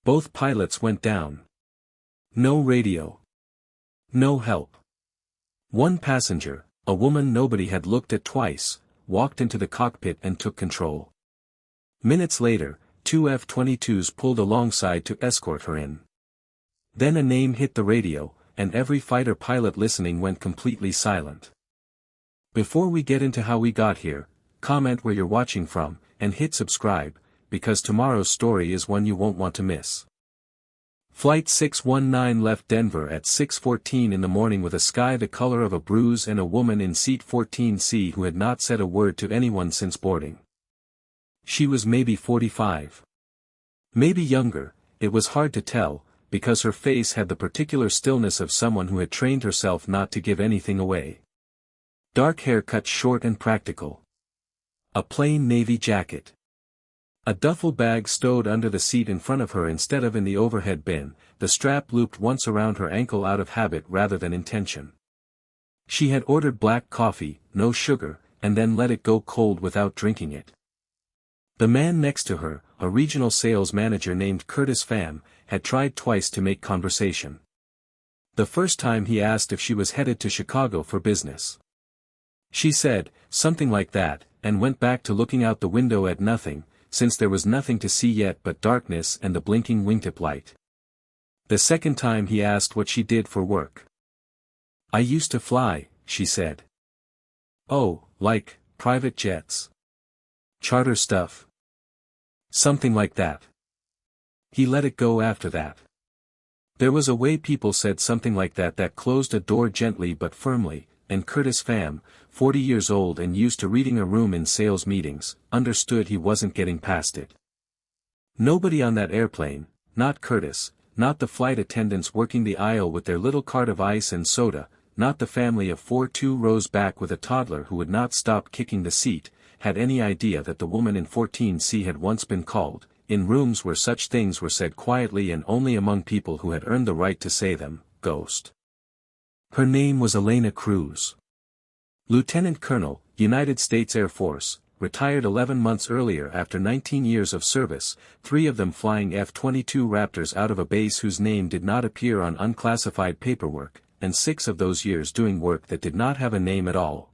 Both pilots went down. No radio. No help. One passenger, a woman nobody had looked at twice, walked into the cockpit and took control. Minutes later, 2 F-22s pulled alongside to escort her in. Then a name hit the radio, and every fighter pilot listening went completely silent. Before we get into how we got here, comment where you're watching from, and hit subscribe, because tomorrow's story is one you won't want to miss. Flight 619 left Denver at 6:14 in the morning with a sky the color of a bruise and a woman in seat 14C who had not said a word to anyone since boarding. She was maybe 45. Maybe younger, it was hard to tell, because her face had the particular stillness of someone who had trained herself not to give anything away. Dark hair cut short and practical. A plain navy jacket. A duffel bag stowed under the seat in front of her instead of in the overhead bin, the strap looped once around her ankle out of habit rather than intention. She had ordered black coffee, no sugar, and then let it go cold without drinking it. The man next to her, a regional sales manager named Curtis Pham, had tried twice to make conversation. The first time he asked if she was headed to Chicago for business. She said, something like that, and went back to looking out the window at nothing, since there was nothing to see yet but darkness and the blinking wingtip light. The second time he asked what she did for work. I used to fly, she said. Oh, like, private jets. Charter stuff. Something like that. He let it go after that. There was a way people said something like that closed a door gently but firmly, and Curtis Pham, 40 years old and used to reading a room in sales meetings, understood he wasn't getting past it. Nobody on that airplane, not Curtis, not the flight attendants working the aisle with their little cart of ice and soda, not the family of 4 2 rows back with a toddler who would not stop kicking the seat, had any idea that the woman in 14C had once been called, in rooms where such things were said quietly and only among people who had earned the right to say them, ghost. Her name was Elena Cruz. Lieutenant Colonel, United States Air Force, retired 11 months earlier after 19 years of service, 3 of them flying F-22 Raptors out of a base whose name did not appear on unclassified paperwork, and 6 of those years doing work that did not have a name at all.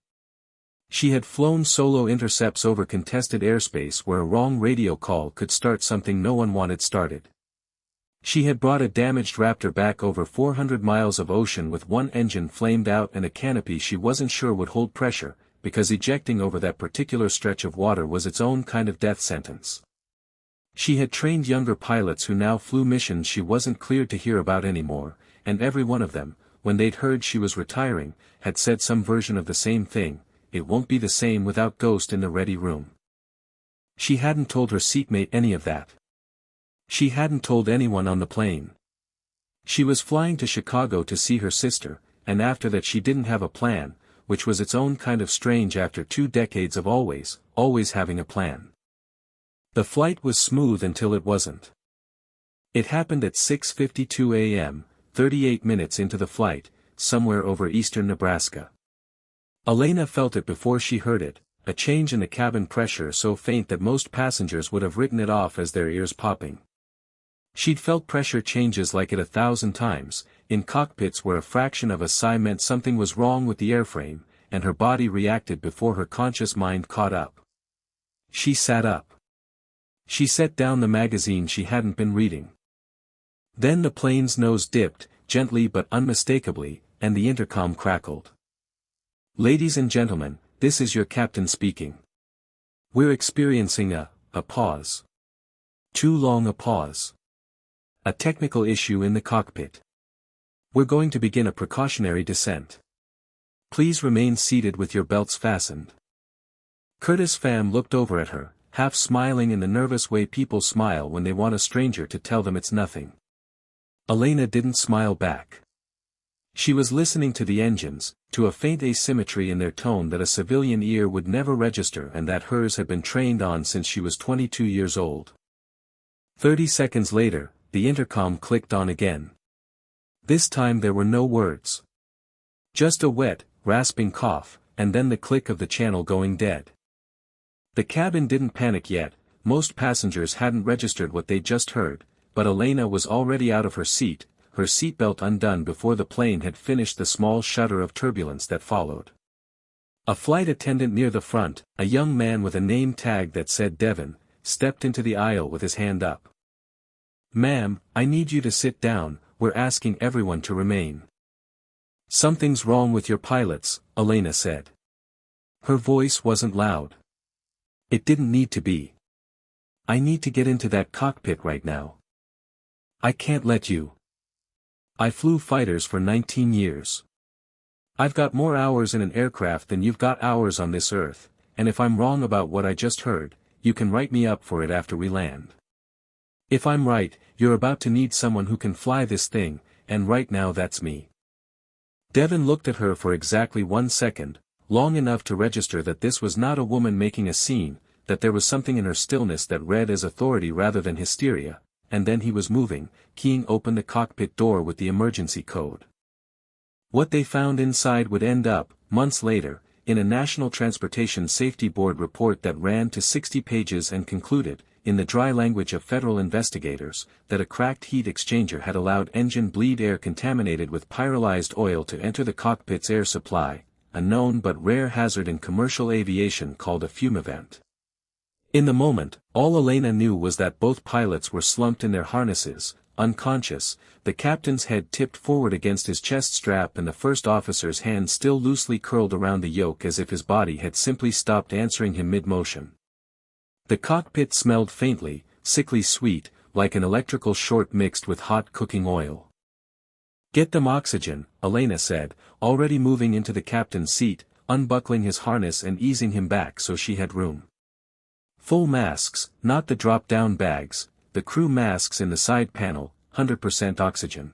She had flown solo intercepts over contested airspace where a wrong radio call could start something no one wanted started. She had brought a damaged Raptor back over 400 miles of ocean with one engine flamed out and a canopy she wasn't sure would hold pressure, because ejecting over that particular stretch of water was its own kind of death sentence. She had trained younger pilots who now flew missions she wasn't cleared to hear about anymore, and every one of them, when they'd heard she was retiring, had said some version of the same thing: it won't be the same without Ghost in the ready room. She hadn't told her seatmate any of that. She hadn't told anyone on the plane. She was flying to Chicago to see her sister, and after that she didn't have a plan, which was its own kind of strange after 2 decades of always having a plan. The flight was smooth until it wasn't. It happened at 6:52 a.m., 38 minutes into the flight, somewhere over eastern Nebraska. Elena felt it before she heard it, a change in the cabin pressure so faint that most passengers would have written it off as their ears popping. She'd felt pressure changes like it 1,000 times, in cockpits where a fraction of a sigh meant something was wrong with the airframe, and her body reacted before her conscious mind caught up. She sat up. She set down the magazine she hadn't been reading. Then the plane's nose dipped, gently but unmistakably, and the intercom crackled. Ladies and gentlemen, this is your captain speaking. We're experiencing a pause. Too long a pause. A technical issue in the cockpit. We're going to begin a precautionary descent. Please remain seated with your belts fastened. Curtis Pham looked over at her, half smiling in the nervous way people smile when they want a stranger to tell them it's nothing. Elena didn't smile back. She was listening to the engines, to a faint asymmetry in their tone that a civilian ear would never register and that hers had been trained on since she was 22 years old. 30 seconds later, the intercom clicked on again. This time there were no words. Just a wet, rasping cough, and then the click of the channel going dead. The cabin didn't panic yet, most passengers hadn't registered what they'd just heard, but Elena was already out of her seat, her seatbelt undone before the plane had finished the small shudder of turbulence that followed. A flight attendant near the front, a young man with a name tag that said Devon, stepped into the aisle with his hand up. "Ma'am, I need you to sit down, we're asking everyone to remain." "Something's wrong with your pilots," Elena said. Her voice wasn't loud. It didn't need to be. "I need to get into that cockpit right now. I can't let you. I flew fighters for 19 years. I've got more hours in an aircraft than you've got hours on this earth, and if I'm wrong about what I just heard, you can write me up for it after we land. If I'm right, you're about to need someone who can fly this thing, and right now that's me." Devon looked at her for exactly 1 second, long enough to register that this was not a woman making a scene, that there was something in her stillness that read as authority rather than hysteria, and then he was moving, keying open the cockpit door with the emergency code. What they found inside would end up, months later, in a National Transportation Safety Board report that ran to 60 pages and concluded, in the dry language of federal investigators, that a cracked heat exchanger had allowed engine bleed air contaminated with pyrolyzed oil to enter the cockpit's air supply, a known but rare hazard in commercial aviation called a fume event. In the moment, all Elena knew was that both pilots were slumped in their harnesses, unconscious, the captain's head tipped forward against his chest strap and the first officer's hand still loosely curled around the yoke as if his body had simply stopped answering him mid-motion. The cockpit smelled faintly, sickly sweet, like an electrical short mixed with hot cooking oil. "Get them oxygen," Elena said, already moving into the captain's seat, unbuckling his harness and easing him back so she had room. "Full masks, not the drop-down bags, the crew masks in the side panel, 100% oxygen.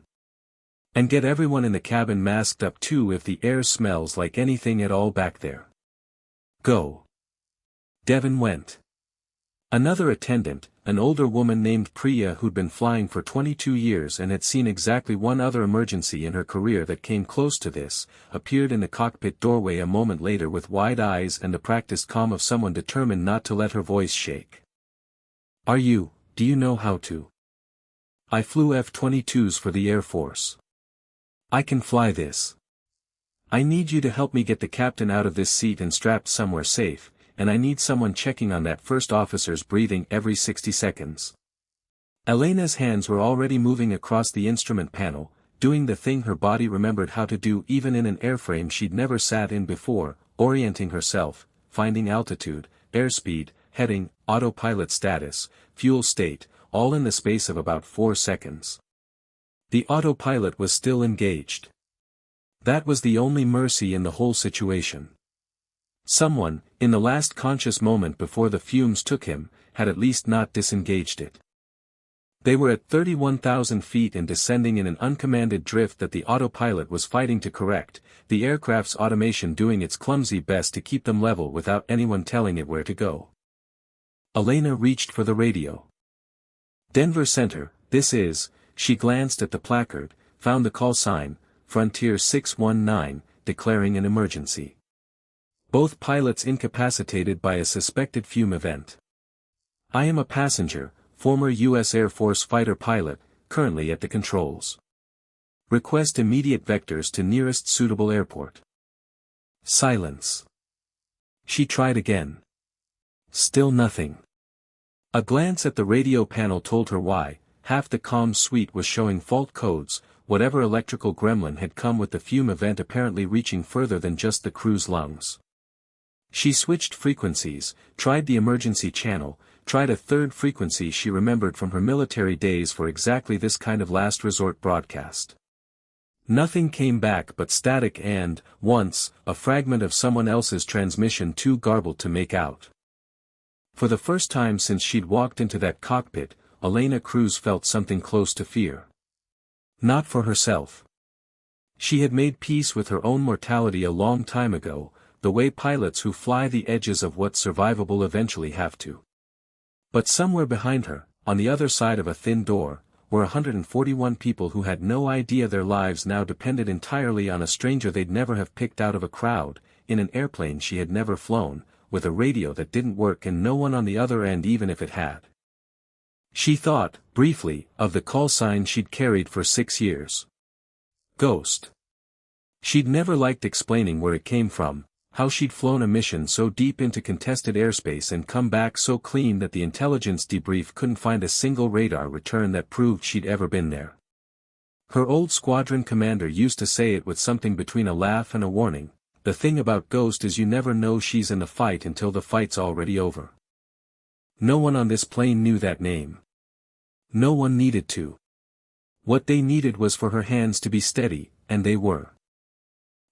And get everyone in the cabin masked up too if the air smells like anything at all back there. Go." Devon went. Another attendant, an older woman named Priya who'd been flying for 22 years and had seen exactly one other emergency in her career that came close to this, appeared in the cockpit doorway a moment later with wide eyes and the practiced calm of someone determined not to let her voice shake. Do you know how to? I flew F-22s for the Air Force. I can fly this. I need you to help me get the captain out of this seat and strapped somewhere safe, and I need someone checking on that first officer's breathing every 60 seconds. Elena's hands were already moving across the instrument panel, doing the thing her body remembered how to do even in an airframe she'd never sat in before, orienting herself, finding altitude, airspeed, heading, autopilot status, fuel state, all in the space of about 4 seconds. The autopilot was still engaged. That was the only mercy in the whole situation. Someone, in the last conscious moment before the fumes took him, had at least not disengaged it. They were at 31,000 feet and descending in an uncommanded drift that the autopilot was fighting to correct, the aircraft's automation doing its clumsy best to keep them level without anyone telling it where to go. Elena reached for the radio. "Denver Center, this is," she glanced at the placard, found the call sign, Frontier 619, declaring an emergency. Both pilots incapacitated by a suspected fume event. "I am a passenger, former U.S. Air Force fighter pilot, currently at the controls. Request immediate vectors to nearest suitable airport." Silence. She tried again. Still nothing. A glance at the radio panel told her why. Half the comm suite was showing fault codes, whatever electrical gremlin had come with the fume event apparently reaching further than just the crew's lungs. She switched frequencies, tried the emergency channel, tried a third frequency she remembered from her military days for exactly this kind of last resort broadcast. Nothing came back but static and, once, a fragment of someone else's transmission too garbled to make out. For the first time since she'd walked into that cockpit, Elena Cruz felt something close to fear. Not for herself. She had made peace with her own mortality a long time ago, the way pilots who fly the edges of what's survivable eventually have to. But somewhere behind her, on the other side of a thin door, were 141 people who had no idea their lives now depended entirely on a stranger they'd never have picked out of a crowd, in an airplane she had never flown, with a radio that didn't work and no one on the other end even if it had. She thought, briefly, of the call sign she'd carried for 6 years. Ghost. She'd never liked explaining where it came from, how she'd flown a mission so deep into contested airspace and come back so clean that the intelligence debrief couldn't find a single radar return that proved she'd ever been there. Her old squadron commander used to say it with something between a laugh and a warning, "The thing about Ghost is you never know she's in the fight until the fight's already over." No one on this plane knew that name. No one needed to. What they needed was for her hands to be steady, and they were.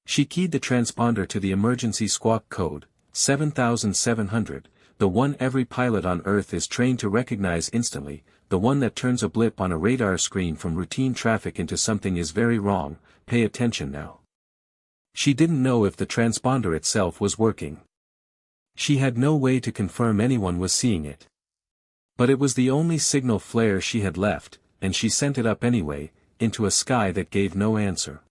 She keyed the transponder to the emergency squawk code, 7700, the one every pilot on Earth is trained to recognize instantly, the one that turns a blip on a radar screen from routine traffic into something is very wrong, pay attention now. She didn't know if the transponder itself was working. She had no way to confirm anyone was seeing it. But it was the only signal flare she had left, and she sent it up anyway, into a sky that gave no answer.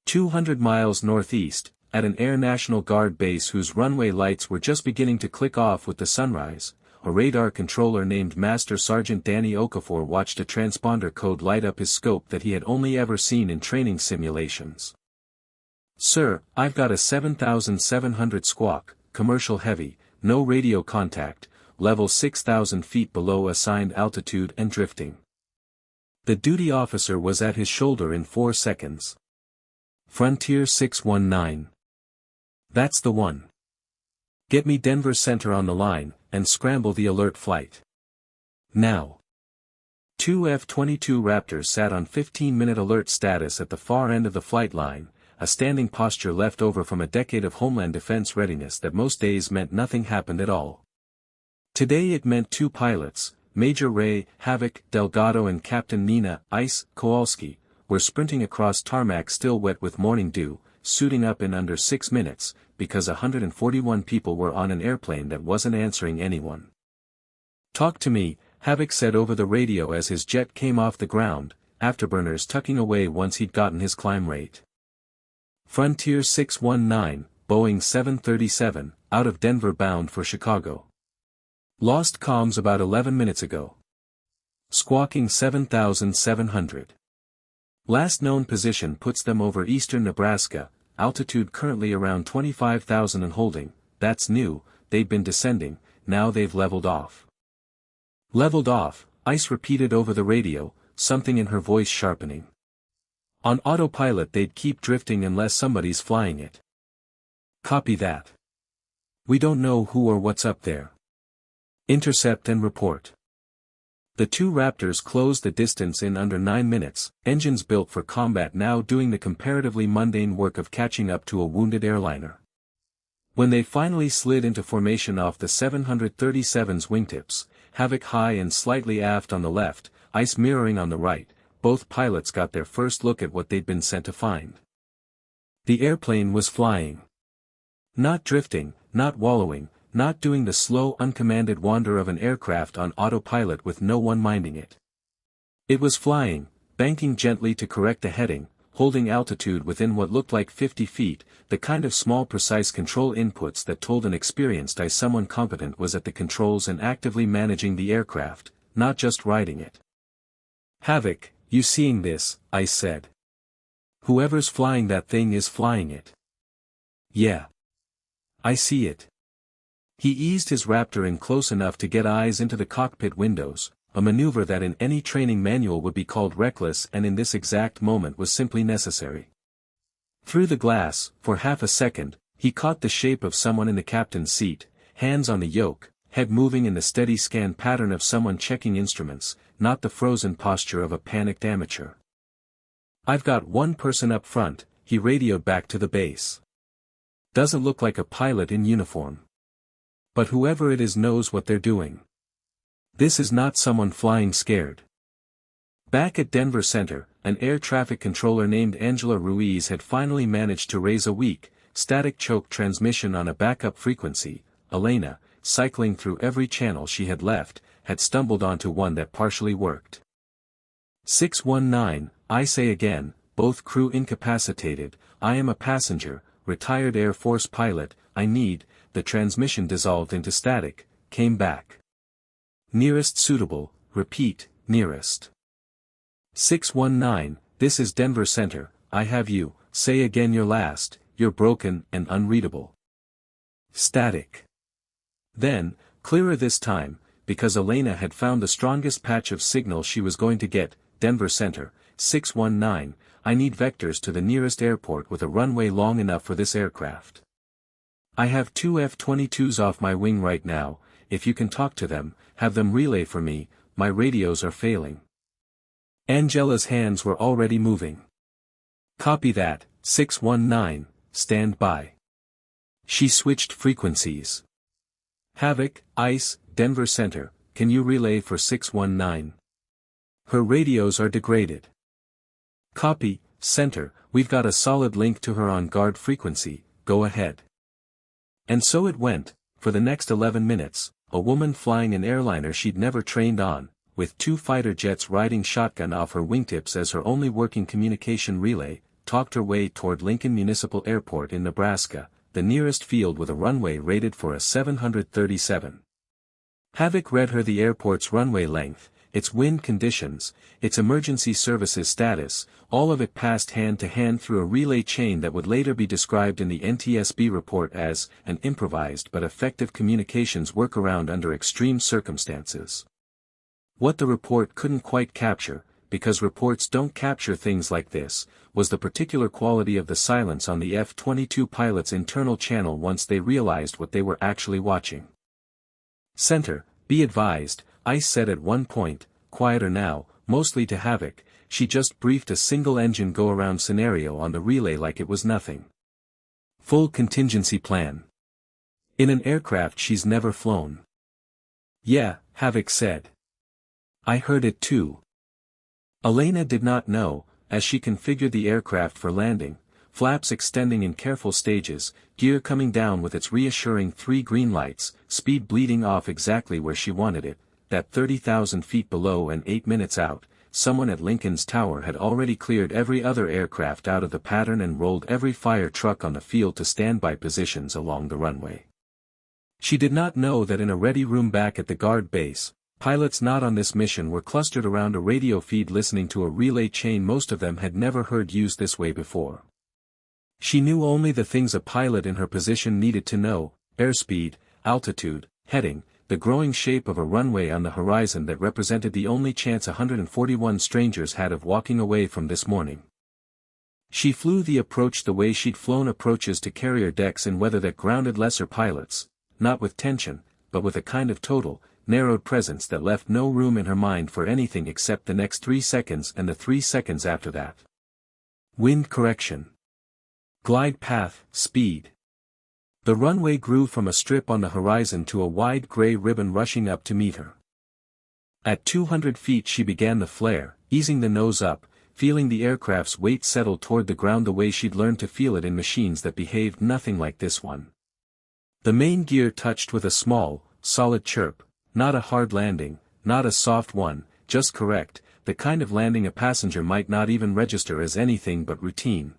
200 miles northeast, at an Air National Guard base whose runway lights were just beginning to click off with the sunrise, a radar controller named Master Sergeant Danny Okafor watched a transponder code light up his scope that he had only ever seen in training simulations. "Sir, I've got a 7700 squawk, commercial heavy, no radio contact, level 6,000 feet below assigned altitude and drifting." The duty officer was at his shoulder in 4 seconds. "Frontier 619. That's the one. Get me Denver Center on the line, and scramble the alert flight. Now." 2 F-22 Raptors sat on 15-minute alert status at the far end of the flight line, a standing posture left over from a decade of Homeland Defense readiness that most days meant nothing happened at all. Today it meant 2 pilots, Major Ray Havoc Delgado and Captain Nina Ice Kowalski, were sprinting across tarmac still wet with morning dew, suiting up in under 6 minutes, because 141 people were on an airplane that wasn't answering anyone. "Talk to me," Havoc said over the radio as his jet came off the ground, afterburners tucking away once he'd gotten his climb rate. "Frontier 619, Boeing 737, out of Denver bound for Chicago. Lost comms about 11 minutes ago. Squawking 7700. Last known position puts them over eastern Nebraska, altitude currently around 25,000 and holding. That's new, they'd been descending, now they've leveled off." "Leveled off," Ice repeated over the radio, something in her voice sharpening. "On autopilot they'd keep drifting unless somebody's flying it." "Copy that. We don't know who or what's up there. Intercept and report." The 2 Raptors closed the distance in under 9 minutes, engines built for combat now doing the comparatively mundane work of catching up to a wounded airliner. When they finally slid into formation off the 737's wingtips, Havoc high and slightly aft on the left, Ice mirroring on the right, both pilots got their first look at what they'd been sent to find. The airplane was flying. Not drifting, not wallowing, not doing the slow uncommanded wander of an aircraft on autopilot with no one minding it. It was flying, banking gently to correct the heading, holding altitude within what looked like 50 feet, the kind of small precise control inputs that told an experienced eye someone competent was at the controls and actively managing the aircraft, not just riding it. "Havoc, you seeing this?" Ice said. "Whoever's flying that thing is flying it." "Yeah. I see it." He eased his Raptor in close enough to get eyes into the cockpit windows, a maneuver that in any training manual would be called reckless and in this exact moment was simply necessary. Through the glass, for half a second, he caught the shape of someone in the captain's seat, hands on the yoke, head moving in the steady scan pattern of someone checking instruments, not the frozen posture of a panicked amateur. "I've got one person up front," he radioed back to the base. "Doesn't look like a pilot in uniform. But whoever it is knows what they're doing. This is not someone flying scared." Back at Denver Center, an air traffic controller named Angela Ruiz had finally managed to raise a weak, static choke transmission on a backup frequency. Elena, cycling through every channel she had left, had stumbled onto one that partially worked. 619, I say again, both crew incapacitated, I am a passenger, retired Air Force pilot, I need, the transmission dissolved into static, came back. Nearest suitable, repeat, nearest. 619, this is Denver Center, I have you, say again your last, you're broken and unreadable. Static. Then, clearer this time, because Elena had found the strongest patch of signal she was going to get, Denver Center, 619, I need vectors to the nearest airport with a runway long enough for this aircraft. I have 2 F-22s off my wing right now, if you can talk to them, have them relay for me, my radios are failing. Angela's hands were already moving. Copy that, 619, stand by. She switched frequencies. Havoc, ICE, Denver Center, can you relay for 619? Her radios are degraded. Copy, Center, we've got a solid link to her on guard frequency, go ahead. And so it went, for the next 11 minutes, a woman flying an airliner she'd never trained on, with 2 fighter jets riding shotgun off her wingtips as her only working communication relay, talked her way toward Lincoln Municipal Airport in Nebraska, the nearest field with a runway rated for a 737. Havoc read her the airport's runway length, its wind conditions, its emergency services status, all of it passed hand to hand through a relay chain that would later be described in the NTSB report as an improvised but effective communications workaround under extreme circumstances. What the report couldn't quite capture, because reports don't capture things like this, was the particular quality of the silence on the F-22 pilot's internal channel once they realized what they were actually watching. Center, be advised, ICE said at one point, quieter now, mostly to Havoc, she just briefed a single-engine go-around scenario on the relay like it was nothing. Full contingency plan. In an aircraft she's never flown. Yeah, Havoc said. I heard it too. Elena did not know, as she configured the aircraft for landing, flaps extending in careful stages, gear coming down with its reassuring 3 green lights, speed bleeding off exactly where she wanted it, that 30,000 feet below and 8 minutes out, someone at Lincoln's Tower had already cleared every other aircraft out of the pattern and rolled every fire truck on the field to standby positions along the runway. She did not know that in a ready room back at the guard base, pilots not on this mission were clustered around a radio feed listening to a relay chain most of them had never heard used this way before. She knew only the things a pilot in her position needed to know: airspeed, altitude, heading, the growing shape of a runway on the horizon that represented the only chance 141 strangers had of walking away from this morning. She flew the approach the way she'd flown approaches to carrier decks in weather that grounded lesser pilots, not with tension, but with a kind of total, narrowed presence that left no room in her mind for anything except the next 3 seconds and the 3 seconds after that. Wind correction. Glide path, speed. The runway grew from a strip on the horizon to a wide gray ribbon rushing up to meet her. At 200 feet she began the flare, easing the nose up, feeling the aircraft's weight settle toward the ground the way she'd learned to feel it in machines that behaved nothing like this one. The main gear touched with a small, solid chirp. Not a hard landing, not a soft one, just correct, the kind of landing a passenger might not even register as anything but routine.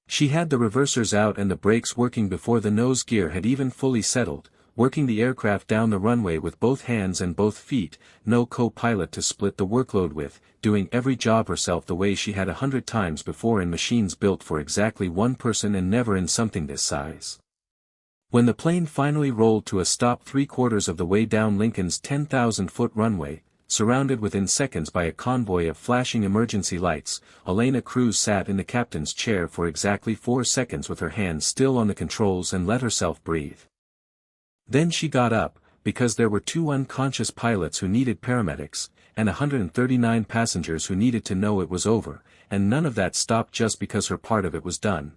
She had the reversers out and the brakes working before the nose gear had even fully settled, working the aircraft down the runway with both hands and both feet, no co-pilot to split the workload with, doing every job herself the way she had 100 times before in machines built for exactly one person and never in something this size. When the plane finally rolled to a stop 3/4 of the way down Lincoln's 10,000-foot runway, surrounded within seconds by a convoy of flashing emergency lights, Elena Cruz sat in the captain's chair for exactly 4 seconds with her hands still on the controls and let herself breathe. Then she got up, because there were 2 unconscious pilots who needed paramedics, and 139 passengers who needed to know it was over, and none of that stopped just because her part of it was done.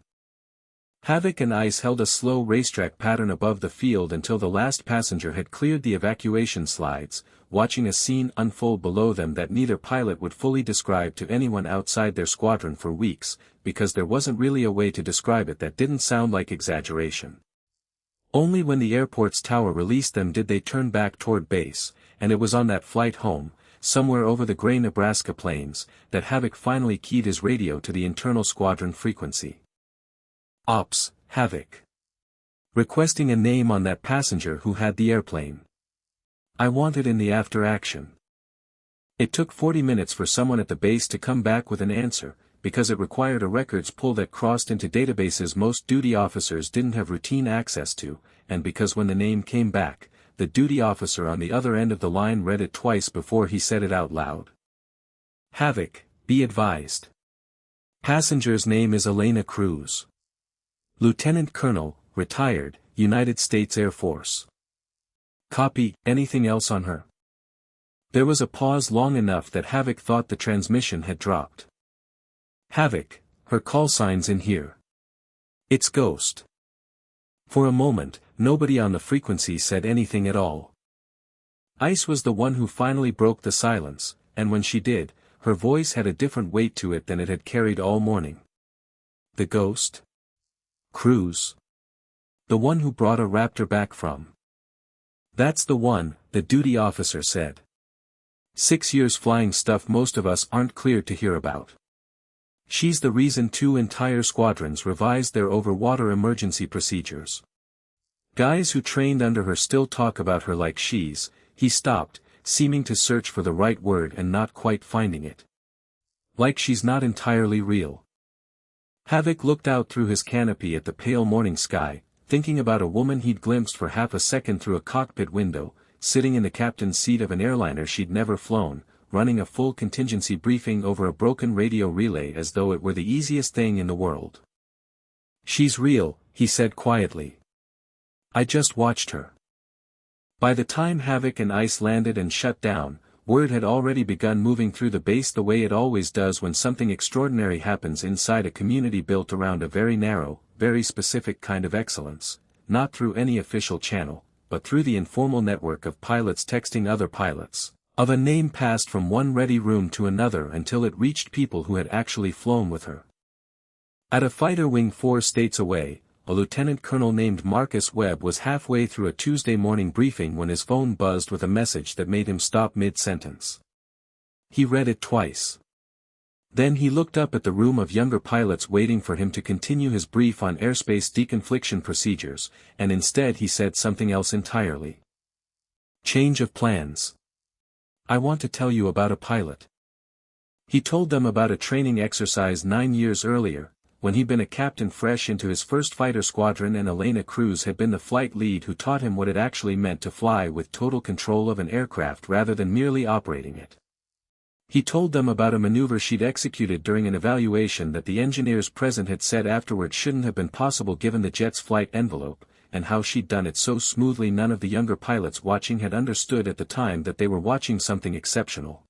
Havoc and ICE held a slow racetrack pattern above the field until the last passenger had cleared the evacuation slides, watching a scene unfold below them that neither pilot would fully describe to anyone outside their squadron for weeks, because there wasn't really a way to describe it that didn't sound like exaggeration. Only when the airport's tower released them did they turn back toward base, and it was on that flight home, somewhere over the gray Nebraska plains, that Havoc finally keyed his radio to the internal squadron frequency. Ops, Havoc. Requesting a name on that passenger who had the airplane. I want it in the after action. It took 40 minutes for someone at the base to come back with an answer, because it required a records pull that crossed into databases most duty officers didn't have routine access to, and because when the name came back, the duty officer on the other end of the line read it twice before he said it out loud. Havoc, be advised. Passenger's name is Elena Cruz. Lieutenant Colonel, retired, United States Air Force. Copy. Anything else on her? There was a pause long enough that Havoc thought the transmission had dropped. Havoc, her call sign's in here. It's Ghost. For a moment, nobody on the frequency said anything at all. Ice was the one who finally broke the silence, and when she did, her voice had a different weight to it than it had carried all morning. The Ghost? Cruz? The one who brought a Raptor back from? That's the one, the duty officer said. 6 years flying stuff most of us aren't cleared to hear about. She's the reason 2 entire squadrons revised their over-water emergency procedures. Guys who trained under her still talk about her like she's. He stopped, seeming to search for the right word and not quite finding it. Like she's not entirely real. Havoc looked out through his canopy at the pale morning sky, thinking about a woman he'd glimpsed for half a second through a cockpit window, sitting in the captain's seat of an airliner she'd never flown, running a full contingency briefing over a broken radio relay as though it were the easiest thing in the world. She's real, he said quietly. I just watched her. By the time Havoc and Ice landed and shut down, word had already begun moving through the base the way it always does when something extraordinary happens inside a community built around a very narrow, very specific kind of excellence, not through any official channel, but through the informal network of pilots texting other pilots. Of a name passed from one ready room to another until it reached people who had actually flown with her. At a fighter wing 4 states away, a lieutenant colonel named Marcus Webb was halfway through a Tuesday morning briefing when his phone buzzed with a message that made him stop mid-sentence. He read it twice. Then he looked up at the room of younger pilots waiting for him to continue his brief on airspace deconfliction procedures, and instead he said something else entirely. Change of plans. I want to tell you about a pilot. He told them about a training exercise 9 years earlier, when he'd been a captain fresh into his first fighter squadron and Elena Cruz had been the flight lead who taught him what it actually meant to fly with total control of an aircraft rather than merely operating it. He told them about a maneuver she'd executed during an evaluation that the engineers present had said afterward shouldn't have been possible given the jet's flight envelope, and how she'd done it so smoothly none of the younger pilots watching had understood at the time that they were watching something exceptional.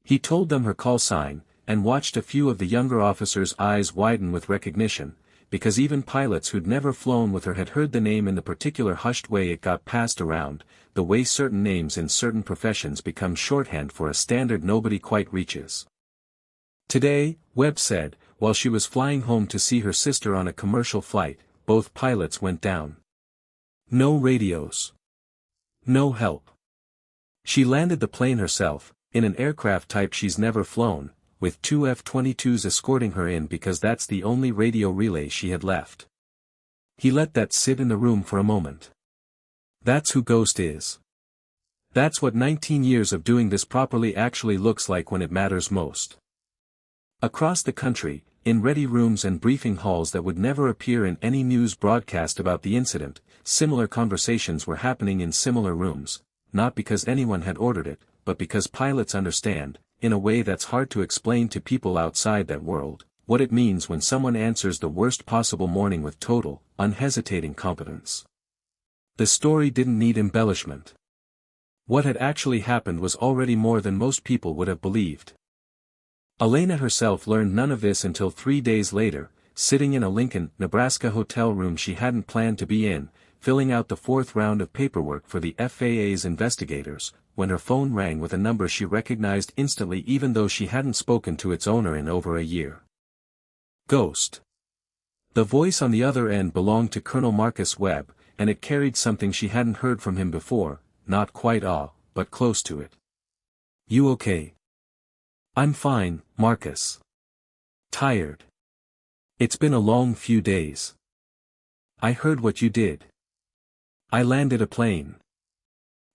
He told them her call sign, and watched a few of the younger officers' eyes widen with recognition, because even pilots who'd never flown with her had heard the name in the particular hushed way it got passed around, the way certain names in certain professions become shorthand for a standard nobody quite reaches. Today, Webb said, while she was flying home to see her sister on a commercial flight, both pilots went down. No radios. No help. She landed the plane herself, in an aircraft type she's never flown, with 2 F-22s escorting her in because that's the only radio relay she had left. He let that sit in the room for a moment. That's who Ghost is. That's what 19 years of doing this properly actually looks like when it matters most. Across the country, in ready rooms and briefing halls that would never appear in any news broadcast about the incident, similar conversations were happening in similar rooms, not because anyone had ordered it, but because pilots understand, in a way that's hard to explain to people outside that world, what it means when someone answers the worst possible morning with total, unhesitating competence. The story didn't need embellishment. What had actually happened was already more than most people would have believed. Elena herself learned none of this until 3 days later, sitting in a Lincoln, Nebraska hotel room she hadn't planned to be in, filling out the 4th round of paperwork for the FAA's investigators, when her phone rang with a number she recognized instantly even though she hadn't spoken to its owner in over a year. Ghost. The voice on the other end belonged to Colonel Marcus Webb, and it carried something she hadn't heard from him before, not quite awe, but close to it. You okay? I'm fine, Marcus. Tired. It's been a long few days. I heard what you did. I landed a plane.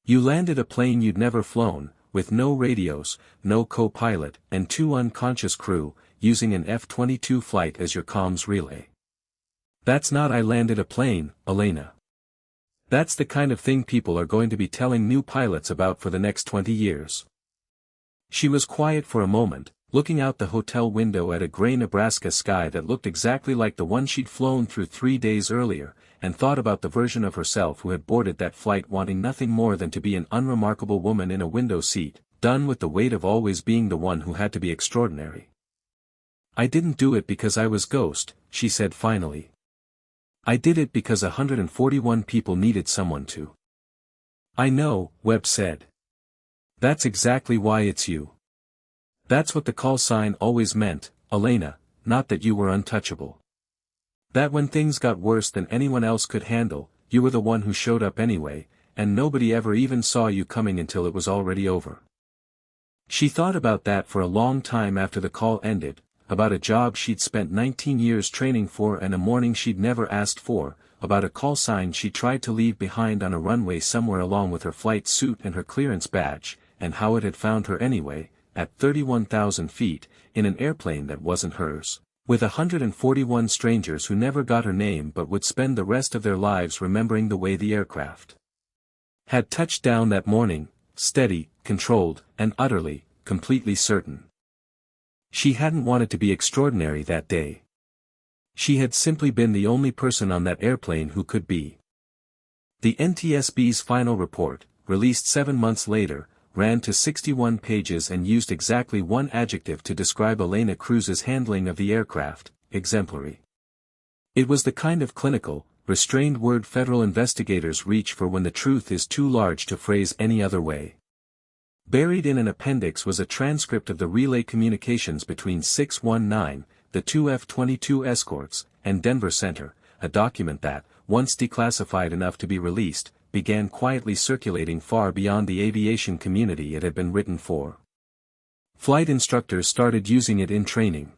You landed a plane you'd never flown, with no radios, no co-pilot, and 2 unconscious crew, using an F-22 flight as your comms relay. That's not "I landed a plane, Elena." That's the kind of thing people are going to be telling new pilots about for the next 20 years. She was quiet for a moment, looking out the hotel window at a gray Nebraska sky that looked exactly like the one she'd flown through 3 days earlier, and thought about the version of herself who had boarded that flight wanting nothing more than to be an unremarkable woman in a window seat, done with the weight of always being the one who had to be extraordinary. "I didn't do it because I was Ghost," she said finally. "I did it because 141 people needed someone to." "I know," Webb said. "That's exactly why it's you. That's what the call sign always meant, Elena, not that you were untouchable. That when things got worse than anyone else could handle, you were the one who showed up anyway, and nobody ever even saw you coming until it was already over." She thought about that for a long time after the call ended, about a job she'd spent 19 years training for and a morning she'd never asked for, about a call sign she tried to leave behind on a runway somewhere along with her flight suit and her clearance badge, and how it had found her anyway, at 31,000 feet, in an airplane that wasn't hers, with 141 strangers who never got her name but would spend the rest of their lives remembering the way the aircraft had touched down that morning, steady, controlled, and utterly, completely certain. She hadn't wanted to be extraordinary that day. She had simply been the only person on that airplane who could be. The NTSB's final report, released 7 months later, ran to 61 pages and used exactly one adjective to describe Elena Cruz's handling of the aircraft: exemplary. It was the kind of clinical, restrained word federal investigators reach for when the truth is too large to phrase any other way. Buried in an appendix was a transcript of the relay communications between 619, the 2 F-22 escorts, and Denver Center, a document that, once declassified enough to be released, began quietly circulating far beyond the aviation community it had been written for. Flight instructors started using it in training.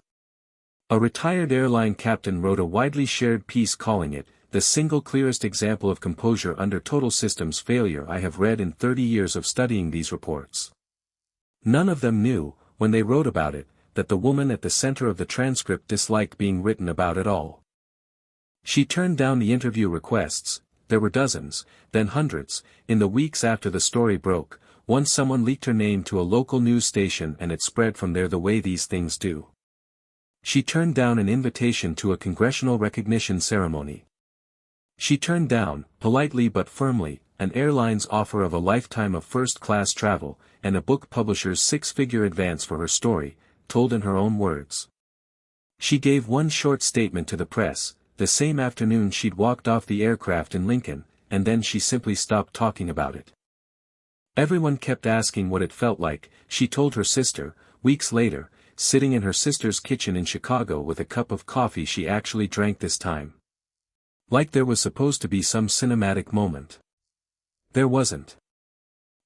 A retired airline captain wrote a widely shared piece calling it, "the single clearest example of composure under total systems failure I have read in 30 years of studying these reports." None of them knew, when they wrote about it, that the woman at the center of the transcript disliked being written about at all. She turned down the interview requests. There were dozens, then hundreds, in the weeks after the story broke. Once someone leaked her name to a local news station and it spread from there the way these things do. She turned down an invitation to a congressional recognition ceremony. She turned down, politely but firmly, an airline's offer of a lifetime of first-class travel, and a book publisher's 6-figure advance for her story, told in her own words. She gave one short statement to the press, the same afternoon she'd walked off the aircraft in Lincoln, and then she simply stopped talking about it. Everyone kept asking what it felt like, she told her sister, weeks later, sitting in her sister's kitchen in Chicago with a cup of coffee she actually drank this time. Like there was supposed to be some cinematic moment. There wasn't.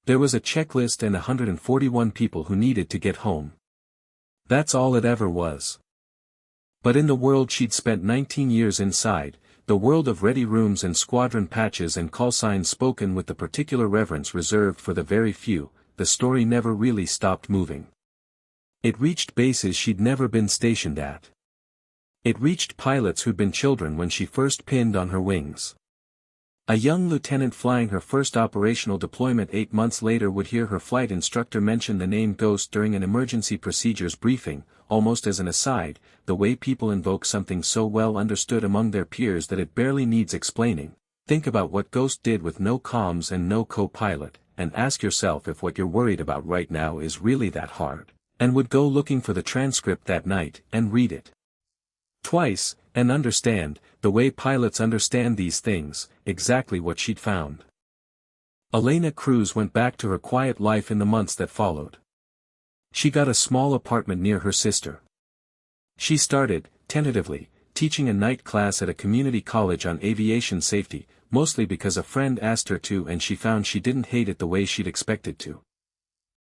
There was a checklist and 141 people who needed to get home. That's all it ever was. But in the world she'd spent 19 years inside, the world of ready rooms and squadron patches and call signs spoken with the particular reverence reserved for the very few, the story never really stopped moving. It reached bases she'd never been stationed at. It reached pilots who'd been children when she first pinned on her wings. A young lieutenant flying her first operational deployment 8 months later would hear her flight instructor mention the name Ghost during an emergency procedures briefing, almost as an aside, the way people invoke something so well understood among their peers that it barely needs explaining. Think about what Ghost did with no comms and no co-pilot, and ask yourself if what you're worried about right now is really that hard, and would go looking for the transcript that night and read it twice, and understand, the way pilots understand these things, exactly what she'd found. Elena Cruz went back to her quiet life in the months that followed. She got a small apartment near her sister. She started, tentatively, teaching a night class at a community college on aviation safety, mostly because a friend asked her to and she found she didn't hate it the way she'd expected to.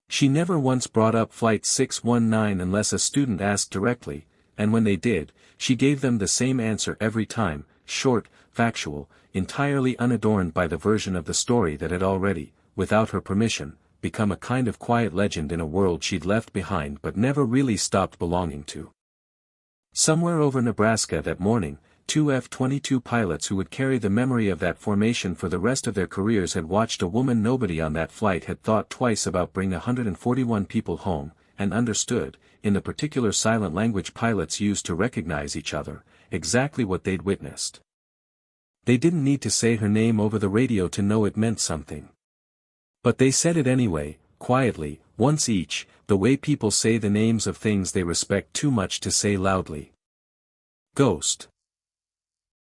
She never once brought up Flight 619 unless a student asked directly, and when they did, she gave them the same answer every time, short, factual, entirely unadorned by the version of the story that had already, without her permission, become a kind of quiet legend in a world she'd left behind but never really stopped belonging to. Somewhere over Nebraska that morning, two F-22 pilots who would carry the memory of that formation for the rest of their careers had watched a woman nobody on that flight had thought twice about bringing 141 people home, and understood, in the particular silent language pilots used to recognize each other, exactly what they'd witnessed. They didn't need to say her name over the radio to know it meant something. But they said it anyway, quietly, once each, the way people say the names of things they respect too much to say loudly. Ghost.